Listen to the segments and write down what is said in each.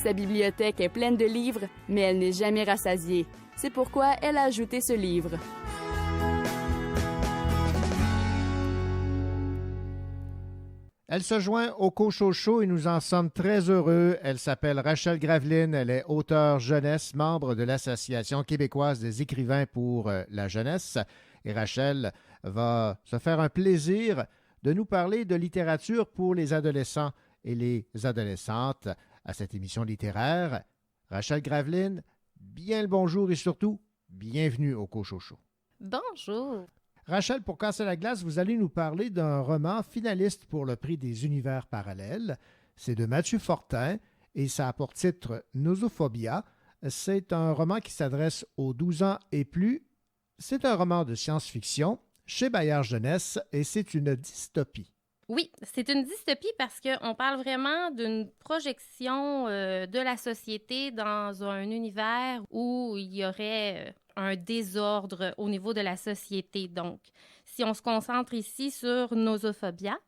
Sa bibliothèque est pleine de livres, mais elle n'est jamais rassasiée. C'est pourquoi elle a ajouté ce livre. Elle se joint au Cochocho et nous en sommes très heureux. Elle s'appelle Rachel Graveline. Elle est auteure jeunesse, membre de l'Association québécoise des écrivains pour la jeunesse. Et Rachel va se faire un plaisir de nous parler de littérature pour les adolescents et les adolescentes à cette émission littéraire. Rachel Graveline, bien le bonjour et surtout, bienvenue au Cochocho. Bonjour. Rachel, pour casser la glace, vous allez nous parler d'un roman finaliste pour le prix des univers parallèles. C'est de Mathieu Fortin et ça a pour titre Nosophobia. C'est un roman qui s'adresse aux 12 ans et plus. C'est un roman de science-fiction chez Bayard Jeunesse et c'est une dystopie. Oui, c'est une dystopie parce qu'on parle vraiment d'une projection de la société dans un univers où il y aurait un désordre au niveau de la société. Donc, si on se concentre ici sur Nosophobia,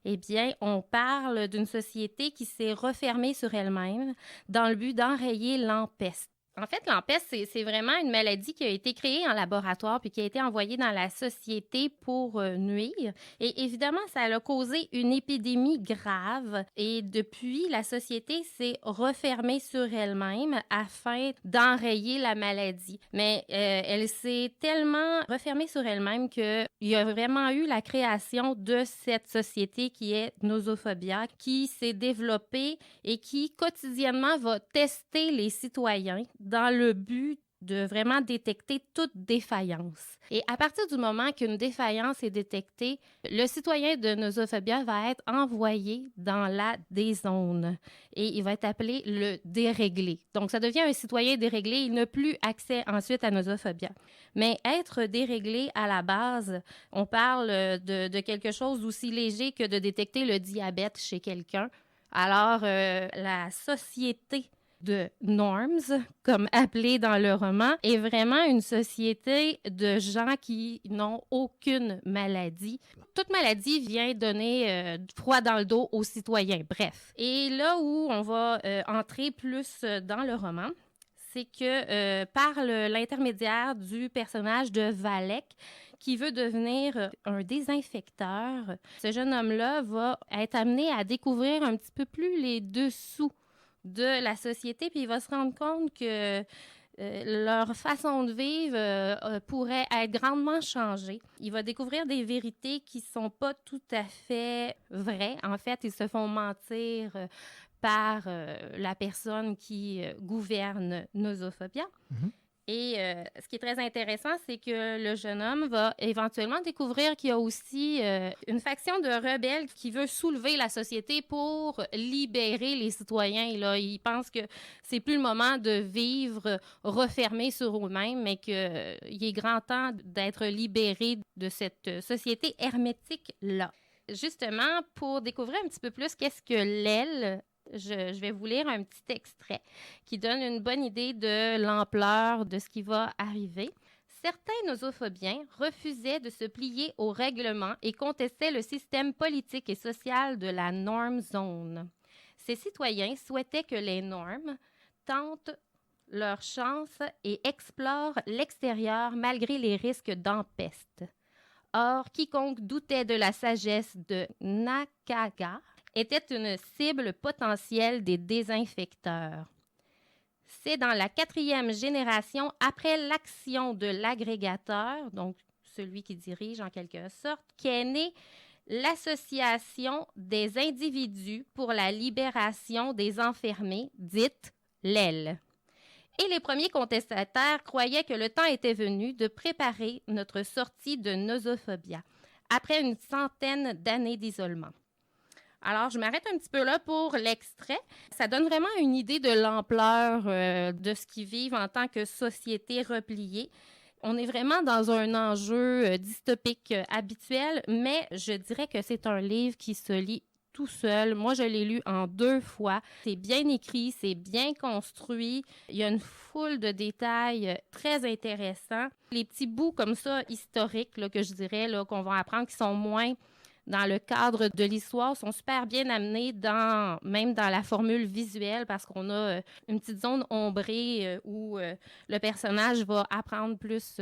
eh bien, on parle d'une société qui s'est refermée sur elle-même dans le but d'enrayer l'empeste. En fait, l'empeste, c'est vraiment une maladie qui a été créée en laboratoire puis qui a été envoyée dans la société pour nuire. Et évidemment, ça a causé une épidémie grave. Et depuis, la société s'est refermée sur elle-même afin d'enrayer la maladie. Mais elle s'est tellement refermée sur elle-même qu'il y a vraiment eu la création de cette société qui est Nosophobia, qui s'est développée et qui quotidiennement va tester les citoyens dans le but de vraiment détecter toute défaillance. Et à partir du moment qu'une défaillance est détectée, le citoyen de Nosophobia va être envoyé dans la dézone et il va être appelé le déréglé. Donc, ça devient un citoyen déréglé. Il n'a plus accès ensuite à Nosophobia. Mais être déréglé à la base, on parle de quelque chose d'aussi léger que de détecter le diabète chez quelqu'un. Alors, la société de norms, comme appelé dans le roman, est vraiment une société de gens qui n'ont aucune maladie. Toute maladie vient donner froid dans le dos aux citoyens, bref. Et là où on va entrer plus dans le roman, c'est que par l'intermédiaire du personnage de Valek, qui veut devenir un désinfecteur, ce jeune homme-là va être amené à découvrir un petit peu plus les dessous de la société, puis il va se rendre compte que leur façon de vivre pourrait être grandement changée. Il va découvrir des vérités qui ne sont pas tout à fait vraies. En fait, ils se font mentir par la personne qui gouverne Nosophobia. Mm-hmm. Et ce qui est très intéressant, c'est que le jeune homme va éventuellement découvrir qu'il y a aussi une faction de rebelles qui veut soulever la société pour libérer les citoyens. Et là, ils pensent que c'est plus le moment de vivre refermés sur eux-mêmes, mais qu'il est grand temps d'être libérés de cette société hermétique-là. Justement, pour découvrir un petit peu plus qu'est-ce que l'aile, je vais vous lire un petit extrait qui donne une bonne idée de l'ampleur de ce qui va arriver. Certains nosophobiens refusaient de se plier aux règlements et contestaient le système politique et social de la norm zone. Ces citoyens souhaitaient que les normes tentent leur chance et explorent l'extérieur malgré les risques d'empeste. Or, quiconque doutait de la sagesse de Nakaga était une cible potentielle des désinfecteurs. C'est dans la 4e génération après l'action de l'agrégateur, donc celui qui dirige en quelque sorte, qu'est née l'Association des individus pour la libération des enfermés, dite l'AILE. Et les premiers contestataires croyaient que le temps était venu de préparer notre sortie de Nosophobia, après une centaine d'années d'isolement. Alors, je m'arrête un petit peu là pour l'extrait. Ça donne vraiment une idée de l'ampleur de ce qu'ils vivent en tant que société repliée. On est vraiment dans un enjeu dystopique habituel, mais je dirais que c'est un livre qui se lit tout seul. Moi, je l'ai lu en 2 fois. C'est bien écrit, c'est bien construit. Il y a une foule de détails très intéressants. Les petits bouts comme ça, historiques, là, que je dirais, là, qu'on va apprendre, qui sont moins dans le cadre de l'histoire, sont super bien amenés même dans la formule visuelle parce qu'on a une petite zone ombrée où le personnage va apprendre plus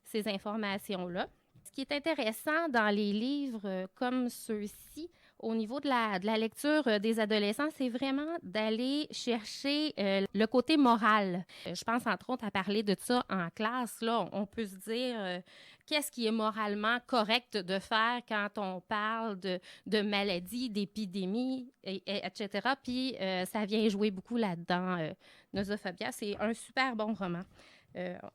ces informations-là. Ce qui est intéressant dans les livres comme ceux-ci, au niveau de la lecture des adolescents, c'est vraiment d'aller chercher le côté moral. Je pense entre autres à parler de ça en classe. Là, on peut se dire qu'est-ce qui est moralement correct de faire quand on parle de maladies, d'épidémies, etc. Puis ça vient jouer beaucoup là-dedans. Nosophobia, c'est un super bon roman.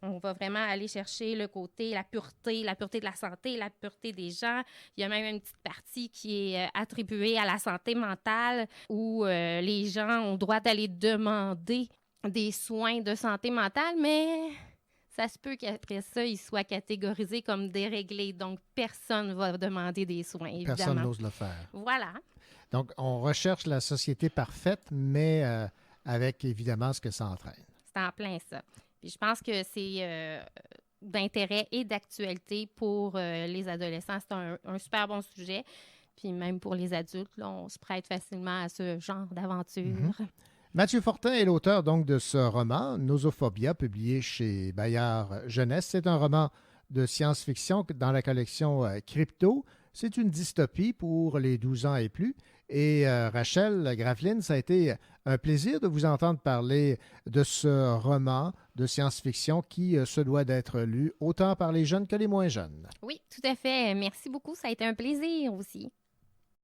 On va vraiment aller chercher le côté, la pureté de la santé, la pureté des gens. Il y a même une petite partie qui est attribuée à la santé mentale où les gens ont le droit d'aller demander des soins de santé mentale, mais ça se peut qu'après ça, ils soient catégorisés comme déréglés. Donc, personne ne va demander des soins, évidemment. Personne n'ose le faire. Voilà. Donc, on recherche la société parfaite, mais avec évidemment ce que ça entraîne. C'est en plein ça. Puis je pense que c'est d'intérêt et d'actualité pour les adolescents. C'est un super bon sujet. Puis même pour les adultes, là, on se prête facilement à ce genre d'aventure. Mm-hmm. Mathieu Fortin est l'auteur donc de ce roman, Nosophobia, publié chez Bayard Jeunesse. C'est un roman de science-fiction dans la collection Crypto. C'est une dystopie pour les 12 ans et plus. Et Rachel Graveline, ça a été un plaisir de vous entendre parler de ce roman de science-fiction qui se doit d'être lu autant par les jeunes que les moins jeunes. Oui, tout à fait. Merci beaucoup. Ça a été un plaisir aussi.